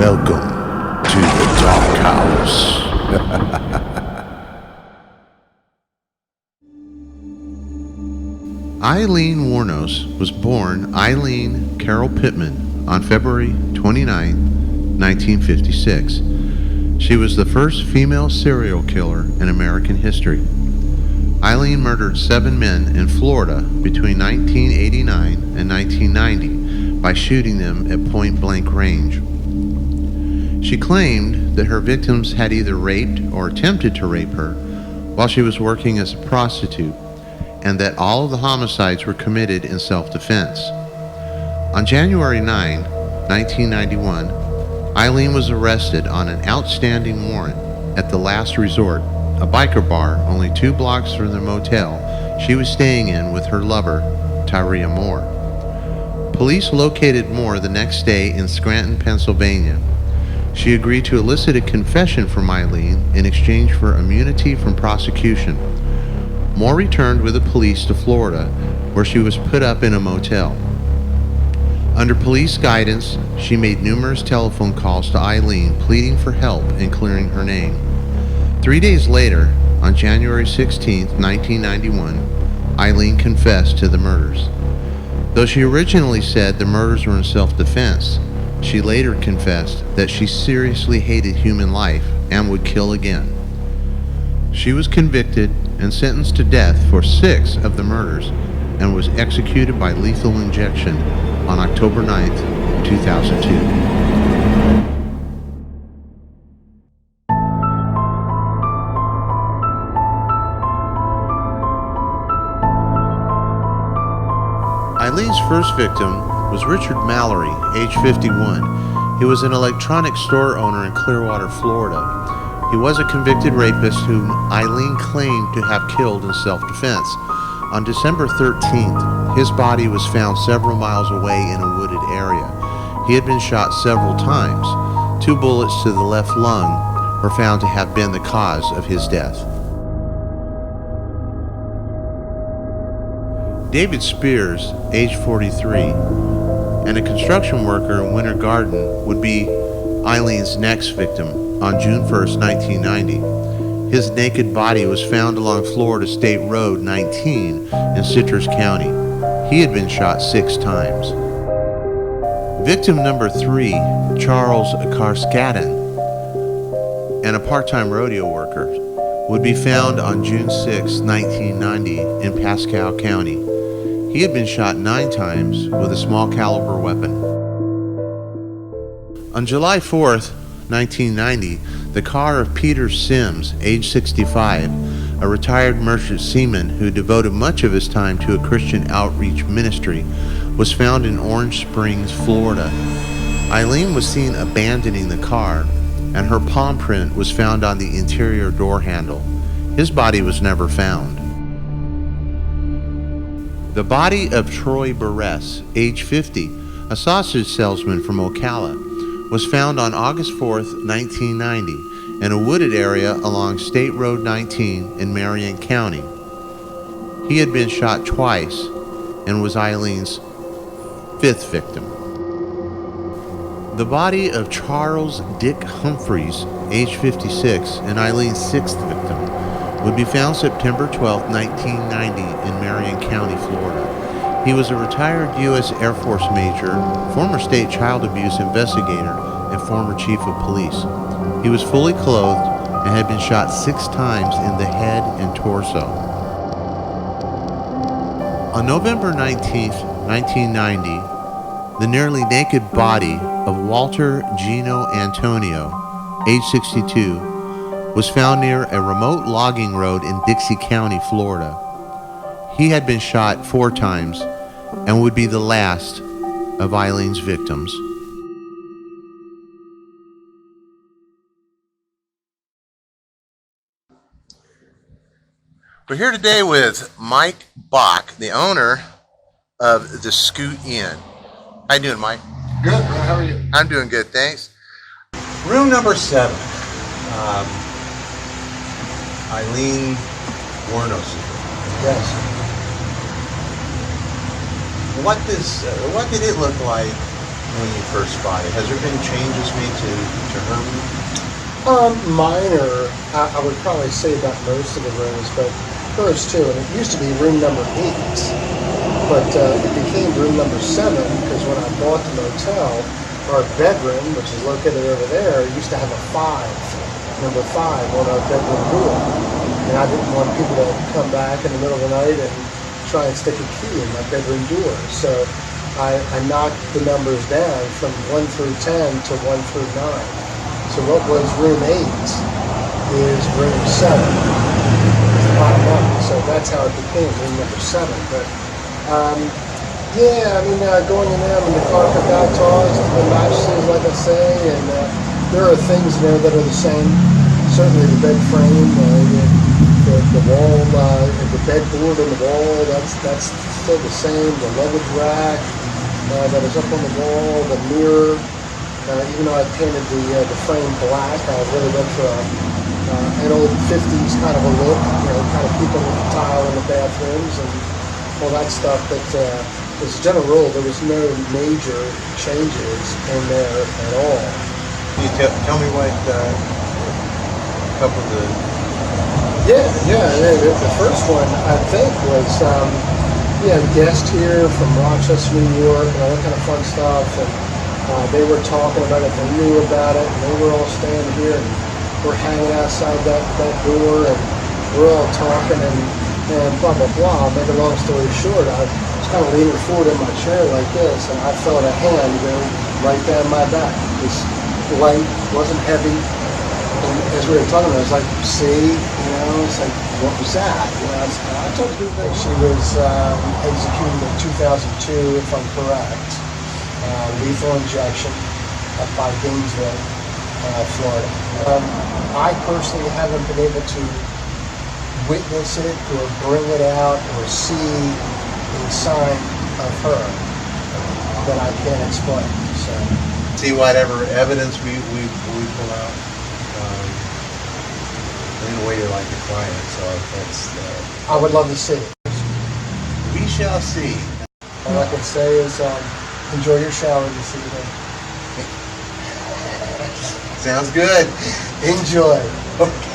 Welcome to the Darkhouse. Aileen Wuornos was born Aileen Carol Pittman on February 29, 1956. She was the first female serial killer in American history. Aileen murdered 7 men in Florida between 1989 and 1990 by shooting them at point-blank range. She claimed that her victims had either raped or attempted to rape her while she was working as a prostitute, and that all of the homicides were committed in self-defense. On January 9, 1991, Aileen was arrested on an outstanding warrant at the Last Resort, a biker bar only 2 blocks from the motel she was staying in with her lover, Tyria Moore. Police located Moore the next day in Scranton, Pennsylvania. She agreed to elicit a confession from Aileen in exchange for immunity from prosecution. Moore returned with the police to Florida, where she was put up in a motel. Under police guidance, she made numerous telephone calls to Aileen, pleading for help in clearing her name. 3 days later, on January 16, 1991, Aileen confessed to the murders. Though she originally said the murders were in self-defense, she later confessed that she seriously hated human life and would kill again. She was convicted and sentenced to death for 6 of the murders and was executed by lethal injection on October 9, 2002. Aileen's first victim was Richard Mallory, age 51. He was an electronics store owner in Clearwater, Florida. He was a convicted rapist whom Aileen claimed to have killed in self-defense. On December 13th, his body was found several miles away in a wooded area. He had been shot several times. 2 bullets to the left lung were found to have been the cause of his death. David Spears, age 43, and a construction worker in Winter Garden, would be Aileen's next victim on June 1, 1990. His naked body was found along Florida State Road 19 in Citrus County. He had been shot 6 times. Victim number 3, Charles Karskaden, and a part-time rodeo worker, would be found on June 6, 1990 in Pasco County. He had been shot 9 times with a small caliber weapon. On July 4th, 1990, the car of Peter Sims, age 65, a retired merchant seaman who devoted much of his time to a Christian outreach ministry, was found in Orange Springs, Florida. Aileen was seen abandoning the car, and her palm print was found on the interior door handle. His body was never found. The body of Troy Burress, age 50, a sausage salesman from Ocala, was found on August 4, 1990, in a wooded area along State Road 19 in Marion County. He had been shot twice and was Aileen's 5th victim. The body of Charles Dick Humphreys, age 56, and Aileen's 6th victim, would be found September 12, 1990 in Marion County, Florida. He was a retired U.S. Air Force major, former state child abuse investigator, and former chief of police. He was fully clothed and had been shot 6 times in the head and torso. On November 19, 1990, the nearly naked body of Walter Gino Antonio, age 62, was found near a remote logging road in Dixie County, Florida. He had been shot 4 times and would be the last of Aileen's victims. We're here today with Mike Bach, the owner of the Scoot Inn. How you doing, Mike? Good, bro. How are you? I'm doing good, thanks. Room number 7. Aileen Wuornos. Yes. What did it look like when you first spotted? Has there been changes made to her room? Minor, I would probably say about most of the rooms, but those two. And it used to be room number 8, but it became room number 7 because when I bought the motel, our bedroom, which is located over there, used to have a 5, number 5 on our bedroom door. And I didn't want people to come back in the middle of the night and try and stick a key in my bedroom door. So I knocked the numbers down from 1 through 10 to 1 through 9. So what was room 8 is room 7. It's the bottom line. So that's how it became room number 7. But yeah, I mean, going in there, I mean, the carpet got tossed, the mattresses, like I say, and there are things in there that are the same. Certainly the bed frame, the wall, the bedboard on the wall, that's still the same. The luggage rack that is up on the wall, the mirror. Even though I painted the frame black, I really went for an old 50s kind of a look, kind of keeping with the tile in the bathrooms and all that stuff. But as a general rule, there was no major changes in there at all. Can you tell me what a couple of the... Yeah. The first one, I think, was guest here from Rochester, New York, and all that kind of fun stuff. And they were talking about it, they knew about it, and they were all staying here, and we're hanging outside that door, and we're all talking, and blah, blah, blah. Make a long story short, I was kind of leaning forward in my chair like this, and I felt a hand go right down my back. It was light, wasn't heavy. And as we were talking, I was like, see, it's like, what was that? I told you that she was executed in 2002, if I'm correct. Lethal injection up by Gainesville, Florida. I personally haven't been able to witness it or bring it out or see a sign of her that I can't explain. So See whatever evidence we pull out. In a way, you're like a client, so that's... I would love to see it. We shall see. All I can say is enjoy your shower this evening. Sounds good. Enjoy. Okay.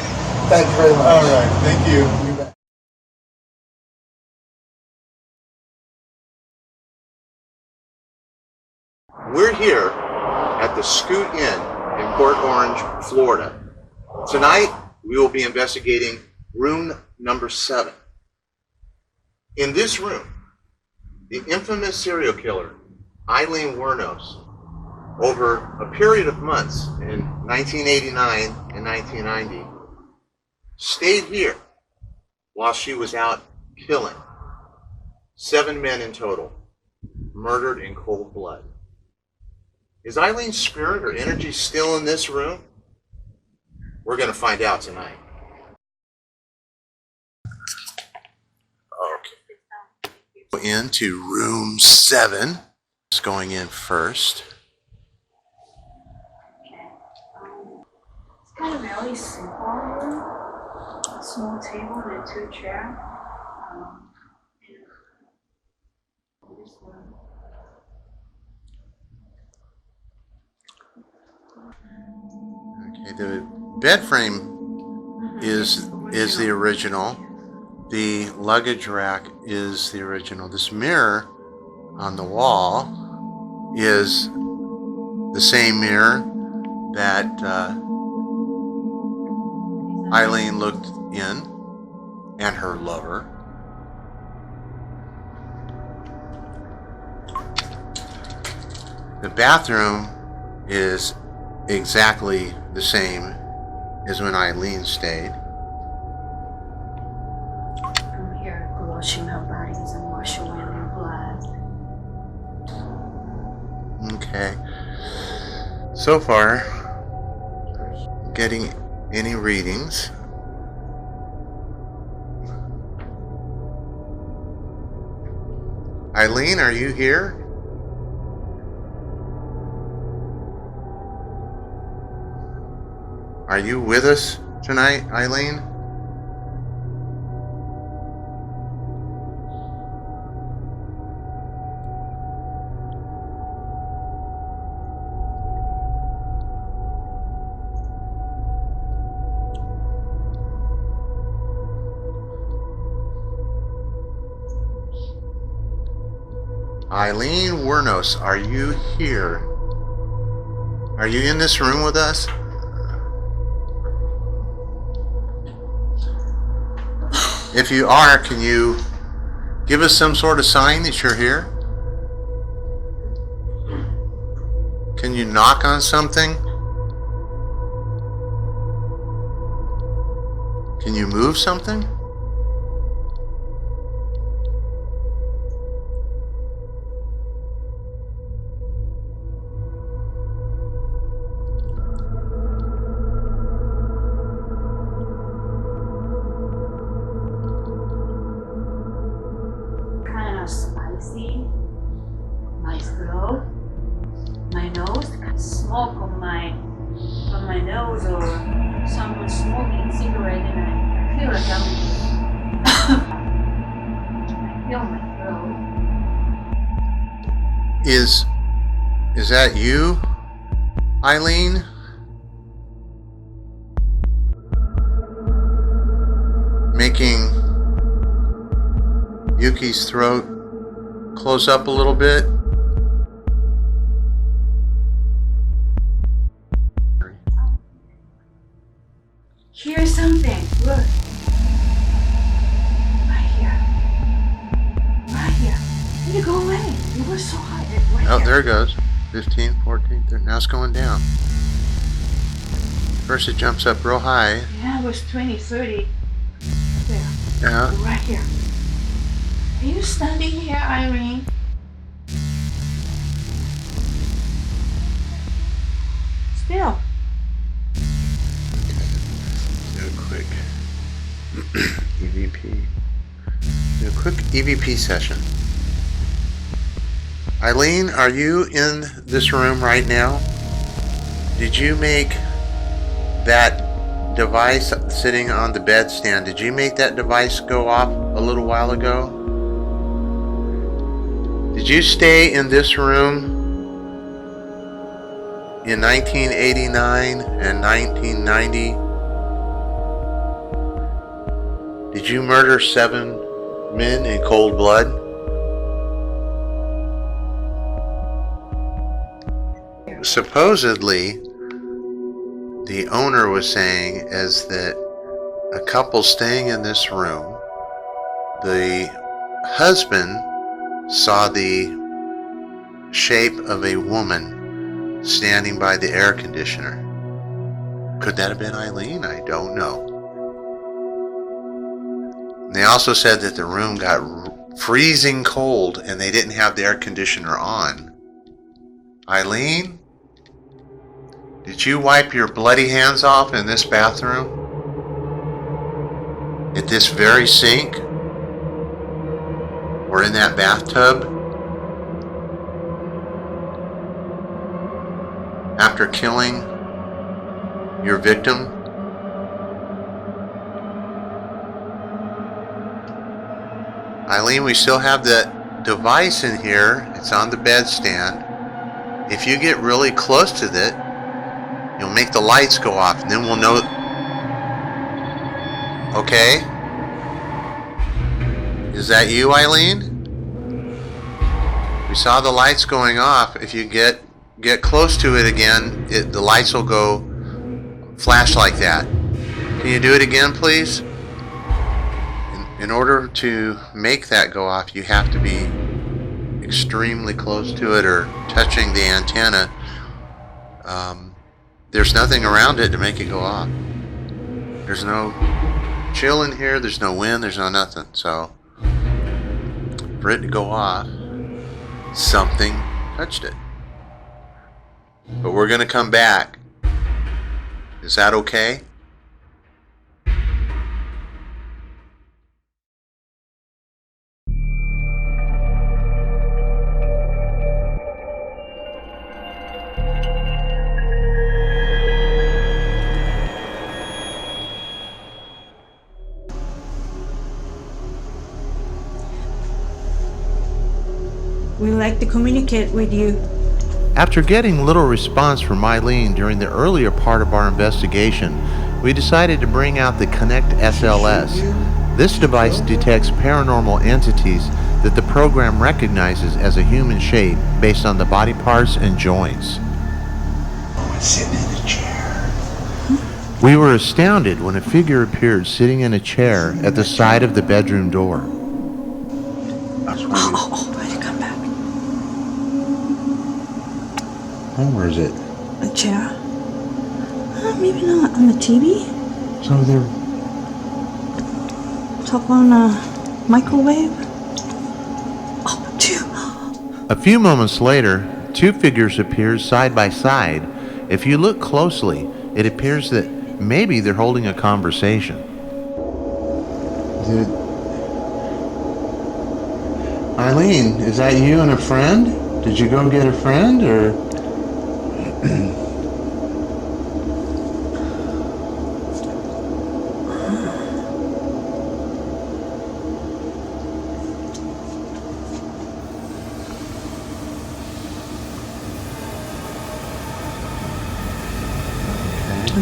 Thank you very much. All right. Thank you. You bet. We're here at the Scoot Inn in Port Orange, Florida. Tonight, we will be investigating room number 7. In this room, the infamous serial killer, Aileen Wuornos, over a period of months in 1989 and 1990, stayed here while she was out killing 7 men in total, murdered in cold blood. Is Aileen's spirit or energy still in this room? We're going to find out tonight. Okay. Into room 7. It's going in first. It's kind of really simple room. A small table and 2 chairs. This one. Okay, the bed frame is the original. The luggage rack is the original. This mirror on the wall is the same mirror that Aileen looked in, and her lover. The bathroom is exactly the same as when Aileen stayed. I'm here washing her bodies and wash away their blood. Okay. So far, getting any readings. Aileen, are you here? Are you with us tonight, Aileen? Aileen Wuornos, are you here? Are you in this room with us? If you are, can you give us some sort of sign that you're here? Can you knock on something? Can you move something? Kind of spicy. My throat, my nose, smoke on my nose, or someone smoking cigarette, and I feel like I feel my throat. Is that you, Aileen? Making Yuki's throat close up a little bit? Here's something. Look. Right here. Right here. You go away. You were so hot. Right Oh, here. there it goes. 15, 14, 13. Now it's going down. First it jumps up real high. Yeah, it was 20, 30. There. Yeah. Right here. Are you standing here, Irene? Still. Do a quick EVP. Do a quick EVP session. Aileen, are you in this room right now? Did you make that device sitting on the bedstand? Did you make that device go off a little while ago? Did you stay in this room in 1989 and 1990? Did you murder 7 men in cold blood? Supposedly, the owner was saying is that a couple staying in this room, the husband saw the shape of a woman standing by the air conditioner. Could that have been Aileen? I don't know. They also said that the room got freezing cold and they didn't have the air conditioner on. Aileen, did you wipe your bloody hands off in this bathroom? At this very sink? Or in that bathtub? After killing your victim? Aileen, we still have that device in here. It's on the bedstand. If you get really close to it, you'll make the lights go off, and then we'll know. Okay? Is that you, Aileen? We saw the lights going off. If you get close to it again, the lights will go flash like that. Can you do it again, please? In order to make that go off, you have to be extremely close to it or touching the antenna. There's nothing around it to make it go off. There's no chill in here, there's no wind, there's no nothing. So for it to go off, something touched it. But we're going to come back. Is that okay? We'd like to communicate with you. After getting little response from Aileen during the earlier part of our investigation, we decided to bring out the Connect SLS. This device detects paranormal entities that the program recognizes as a human shape based on the body parts and joints. Oh, it's sitting in the chair. We were astounded when a figure appeared sitting in a chair at the side of the bedroom door. Oh, where'd it come back? Where is it? A chair? Maybe not on the TV? It's over there. Top on a microwave? Oh, two. A few moments later, two figures appeared side by side. If you look closely, it appears that maybe they're holding a conversation. Aileen, is that you and a friend? Did you go get a friend, or?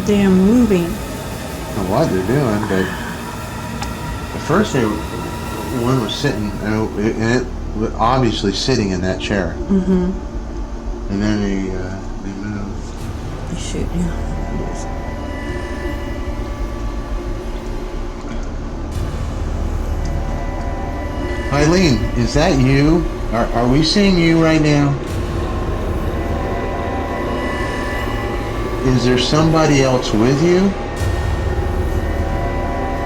They are moving. I don't know what they're doing, but at first one was sitting, and it was obviously sitting in that chair. Mm-hmm. And then they moved. They shoot, yeah. Aileen, is that you? Are we seeing you right now? Is there somebody else with you?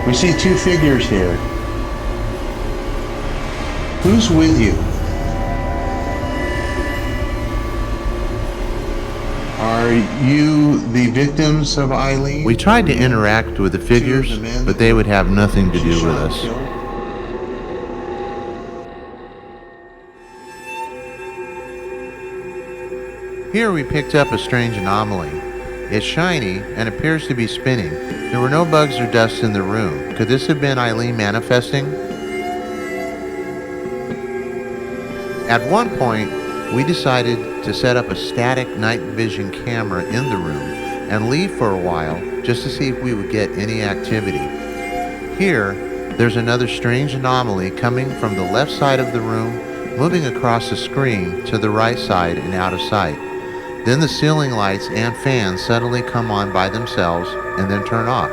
We see two figures here. Who's with you? Are you the victims of Aileen? We tried to interact with the figures, but they would have nothing to do with us. Here we picked up a strange anomaly. It's shiny and appears to be spinning. There were no bugs or dust in the room. Could this have been Aileen manifesting? At one point, we decided to set up a static night vision camera in the room and leave for a while just to see if we would get any activity. Here, there's another strange anomaly coming from the left side of the room, moving across the screen to the right side and out of sight. Then the ceiling lights and fans suddenly come on by themselves and then turn off.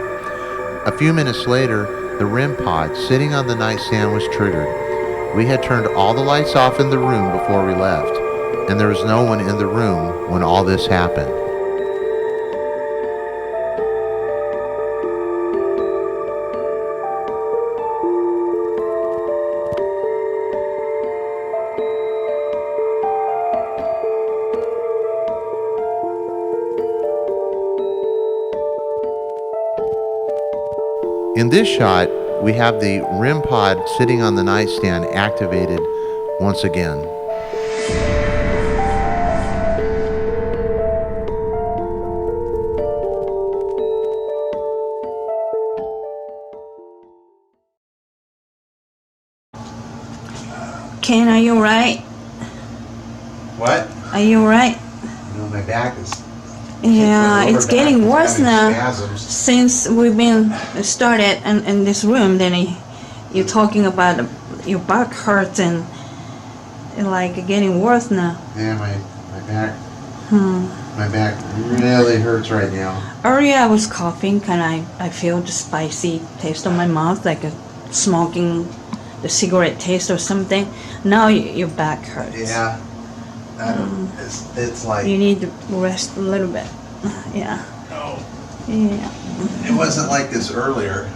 A few minutes later, the REM pod sitting on the nightstand was triggered. We had turned all the lights off in the room before we left, and there was no one in the room when all this happened. In this shot, we have the REM pod sitting on the nightstand activated once again. Ken, are you alright? What? Are you alright? You know, my back is... Yeah, my it's lower getting back is worse having now. spasms. Since we've been started in this room, then you're talking about your back hurts and like getting worse now. Yeah, my back. My back really hurts right now. Earlier I was coughing, I feel the spicy taste on my mouth, like a smoking the cigarette taste or something. Now your back hurts. Yeah. It's like... You need to rest a little bit. Yeah. Oh, Yeah. it wasn't like this earlier.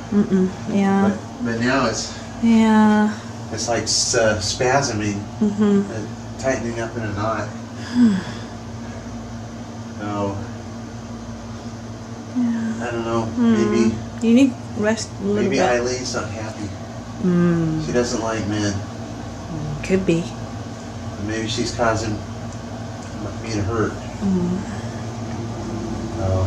Yeah. But now it's like spasming, tightening up in a knot. So, Yeah. I don't know, maybe You need rest a little maybe bit. Eileen's not happy. She doesn't like men. Could be. Maybe she's causing me to hurt. Oh.